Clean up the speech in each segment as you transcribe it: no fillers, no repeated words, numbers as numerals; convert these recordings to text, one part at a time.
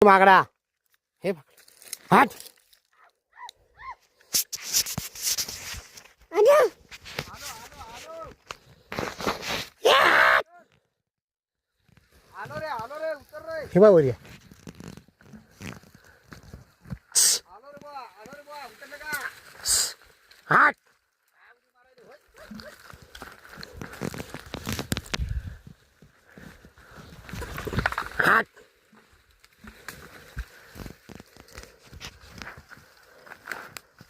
मागडा हे हाट हे बा वर हाट हाट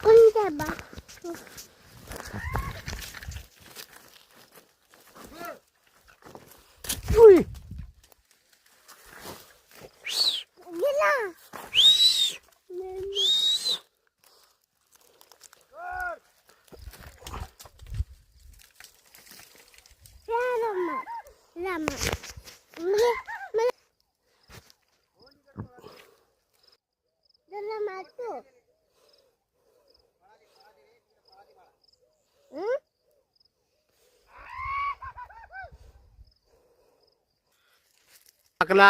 कोणत्या बा उई गेला रामा रामा मला मारतो टाकला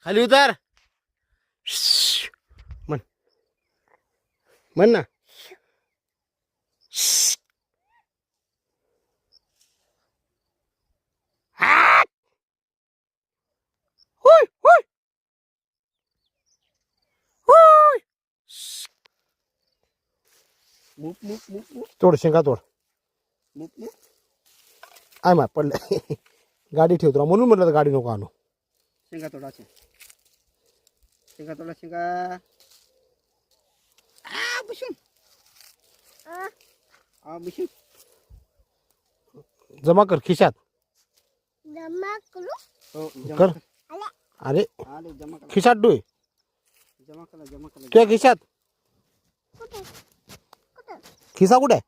खाली उतर म्हण म्हण ना हाट! हुय, हुय! हुय! तोड शेंगा तोड आय मा पडलं गाडी ठेवतो म्हणून म्हटलं तर गाडी नको आणू शेंगा तोडा शेंगा तोडा शेंगा बसून बसून जमा कर खिशात जमा करू हो कर अरे आले जमा करा खिशात डोय जमा करा तुझ्या खिशात कुठे कुठे खिसा कुठे कुठे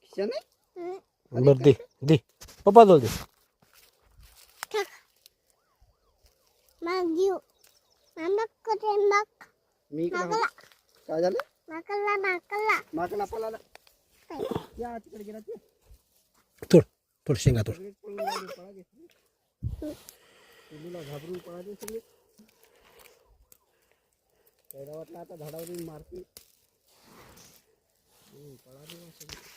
खिशाने बरं दे दे पप्पा जवळ दे मग घेऊ मग कुठे मग मी इकडे नाकला काय झालं नाकला नाकला माकला पळाला या तिकडे गेला ते तोड तोड शेंगा तोड मुलीला घाबरून पळाले सगळे त्याला वाटलं आता झाडावरून मारते पळाले सगळे